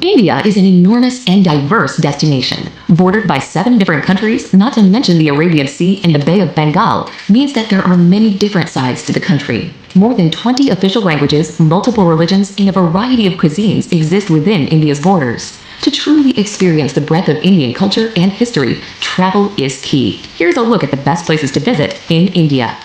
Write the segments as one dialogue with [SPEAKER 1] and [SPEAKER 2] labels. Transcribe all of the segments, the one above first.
[SPEAKER 1] India is an enormous and diverse destination, bordered by 7 different countries, not to mention the Arabian Sea and the Bay of Bengal, means that there are many different sides to the country. More than 20 official languages, multiple religions, and a variety of cuisines exist within India's borders. To truly experience the breadth of Indian culture and history, travel is key. Here's a look at the best places to visit in India.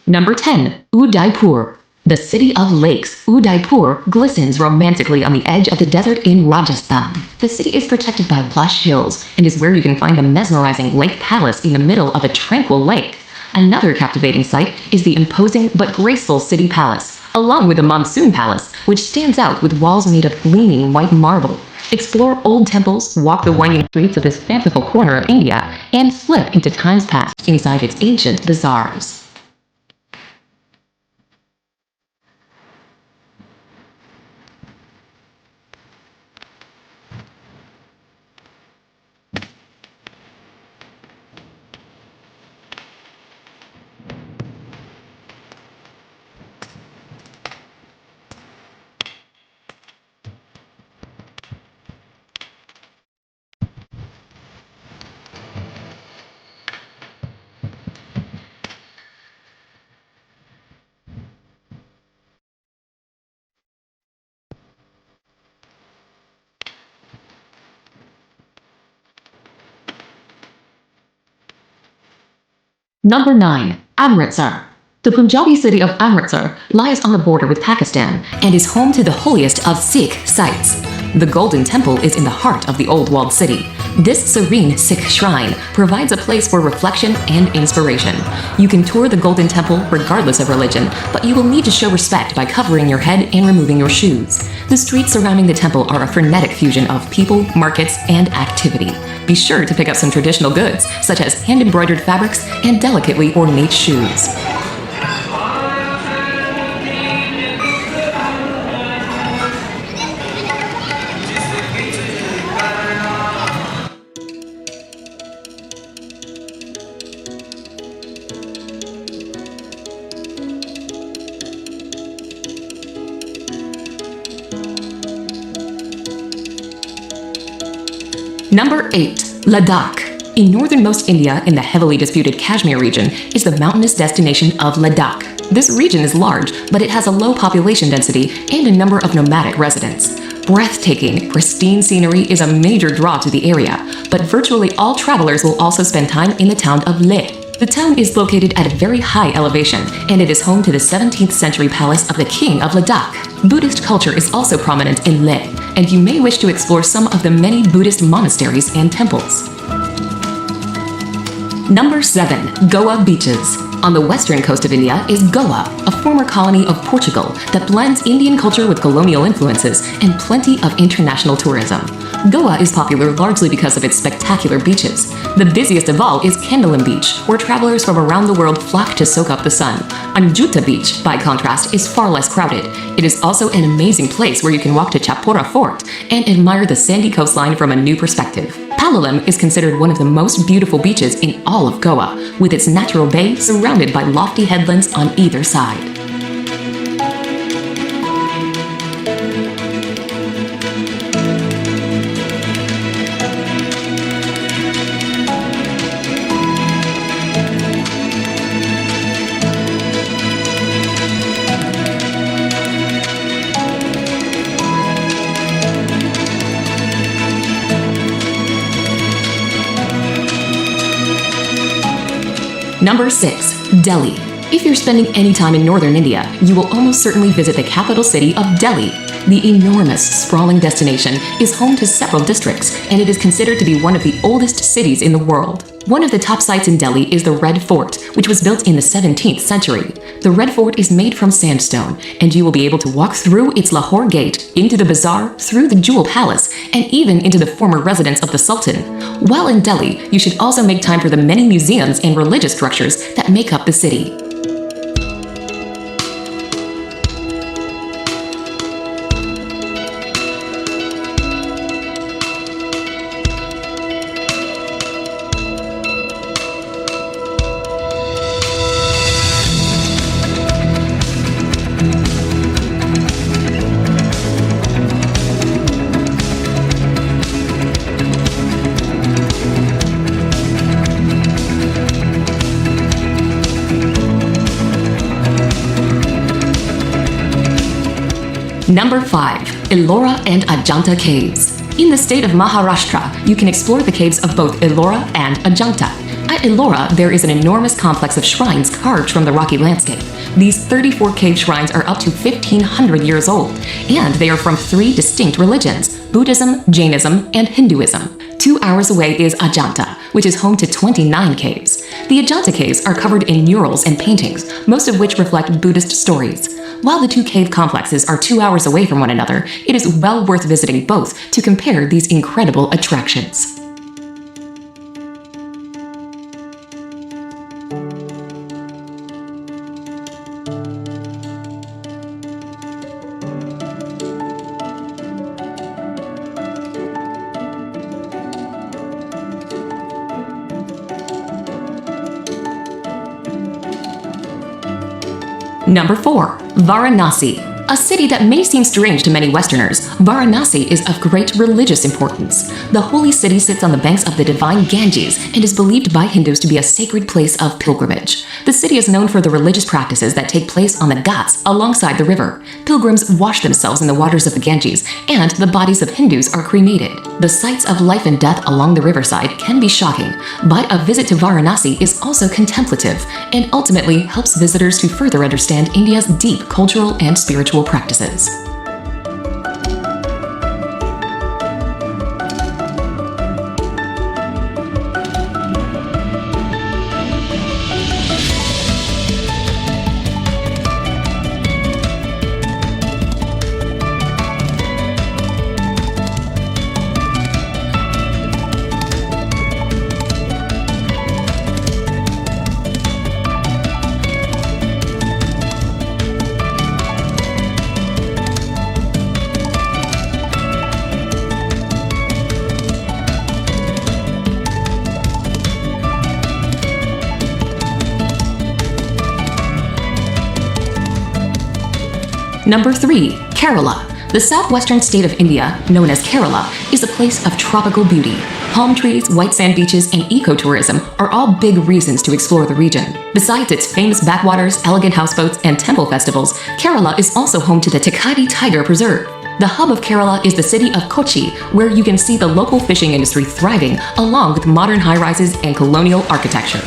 [SPEAKER 1] Number 10. Udaipur. The city of lakes, Udaipur glistens romantically on the edge of the desert in Rajasthan. The city is protected by lush hills and is where you can find the mesmerizing Lake Palace in the middle of a tranquil lake. Another captivating sight is the imposing but graceful City Palace, along with the Monsoon Palace, which stands out with walls made of gleaming white marble. Explore old temples, walk the winding streets of this fanciful corner of India, and slip into times past inside its ancient bazaars. Number 9. Amritsar. The Punjabi city of Amritsar lies on the border with Pakistan and is home to the holiest of Sikh sites. The Golden Temple is in the heart of the old walled city. This serene Sikh shrine provides a place for reflection and inspiration. You can tour the Golden Temple regardless of religion, but you will need to show respect by covering your head and removing your shoes. The streets surrounding the temple are a frenetic fusion of people, markets, and activity. Be sure to pick up some traditional goods, such as hand-embroidered fabrics and delicately ornate shoes. Number 8. Ladakh. In northernmost India, in the heavily disputed Kashmir region, is the mountainous destination of Ladakh. This region is large, but it has a low population density and a number of nomadic residents. Breathtaking, pristine scenery is a major draw to the area, but virtually all travelers will also spend time in the town of Leh. The town is located at a very high elevation, and it is home to the 17th century palace of the King of Ladakh. Buddhist culture is also prominent in Leh, and you may wish to explore some of the many Buddhist monasteries and temples. Number 7. Goa Beaches. On the western coast of India is Goa, a former colony of Portugal that blends Indian culture with colonial influences and plenty of international tourism. Goa is popular largely because of its spectacular beaches. The busiest of all is Candolim Beach, where travelers from around the world flock to soak up the sun. Anjuta Beach, by contrast, is far less crowded. It is also an amazing place where you can walk to Chapora Fort and admire the sandy coastline from a new perspective. Palolem is considered one of the most beautiful beaches in all of Goa, with its natural bay surrounded by lofty headlands on either side. Number 6. Delhi. If you're spending any time in northern India, you will almost certainly visit the capital city of Delhi. The enormous, sprawling destination is home to several districts, and it is considered to be one of the oldest cities in the world. One of the top sites in Delhi is the Red Fort, which was built in the 17th century. The Red Fort is made from sandstone, and you will be able to walk through its Lahore Gate, into the bazaar, through the Jewel Palace, and even into the former residence of the Sultan. While in Delhi, you should also make time for the many museums and religious structures that make up the city. Number 5. Ellora and Ajanta Caves. In the state of Maharashtra, you can explore the caves of both Ellora and Ajanta. At Ellora, there is an enormous complex of shrines carved from the rocky landscape. These 34 cave shrines are up to 1,500 years old, and they are from 3 distinct religions: Buddhism, Jainism, and Hinduism. 2 hours away is Ajanta, which is home to 29 caves. The Ajanta caves are covered in murals and paintings, most of which reflect Buddhist stories. While the 2 cave complexes are 2 hours away from one another, it is well worth visiting both to compare these incredible attractions. Number 4. Varanasi. A city that may seem strange to many Westerners, Varanasi is of great religious importance. The holy city sits on the banks of the divine Ganges and is believed by Hindus to be a sacred place of pilgrimage. The city is known for the religious practices that take place on the Ghats alongside the river. Pilgrims wash themselves in the waters of the Ganges, and the bodies of Hindus are cremated. The sights of life and death along the riverside can be shocking, but a visit to Varanasi is also contemplative and ultimately helps visitors to further understand India's deep cultural and spiritual practices. Number 3. Kerala. The southwestern state of India, known as Kerala, is a place of tropical beauty. Palm trees, white sand beaches, and ecotourism are all big reasons to explore the region. Besides its famous backwaters, elegant houseboats, and temple festivals, Kerala is also home to the Thekadi Tiger Preserve. The hub of Kerala is the city of Kochi, where you can see the local fishing industry thriving, along with modern high-rises and colonial architecture.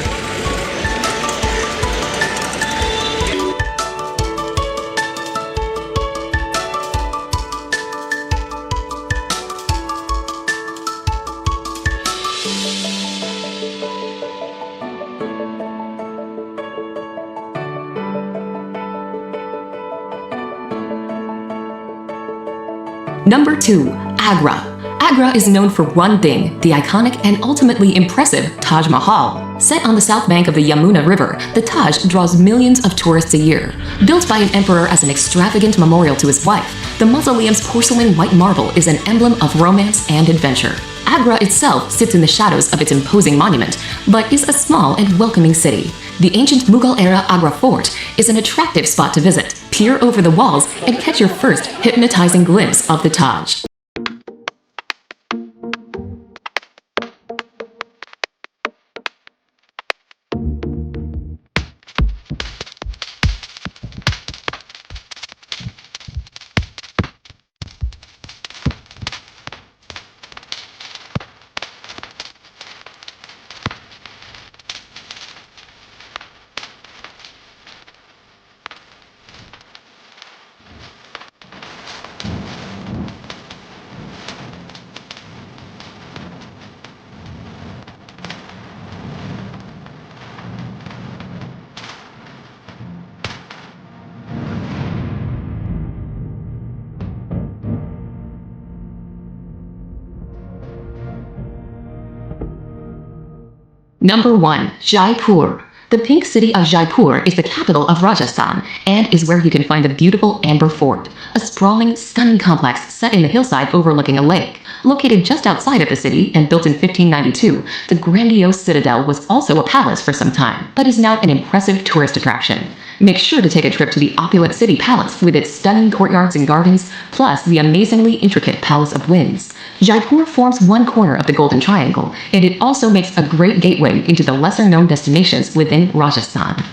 [SPEAKER 1] Number 2. Agra. Agra is known for one thing, the iconic and ultimately impressive Taj Mahal. Set on the south bank of the Yamuna River, the Taj draws millions of tourists a year. Built by an emperor as an extravagant memorial to his wife, the mausoleum's porcelain white marble is an emblem of romance and adventure. Agra itself sits in the shadows of its imposing monument, but is a small and welcoming city. The ancient Mughal-era Agra Fort is an attractive spot to visit. Peer over the walls and catch your first hypnotizing glimpse of the Taj. Number 1. Jaipur. The pink city of Jaipur is the capital of Rajasthan and is where you can find the beautiful Amber Fort, a sprawling, stunning complex set in the hillside overlooking a lake. Located just outside of the city and built in 1592, the grandiose citadel was also a palace for some time, but is now an impressive tourist attraction. Make sure to take a trip to the opulent city palace with its stunning courtyards and gardens, plus the amazingly intricate Palace of Winds. Jaipur forms one corner of the Golden Triangle, and it also makes a great gateway into the lesser-known destinations within Rajasthan.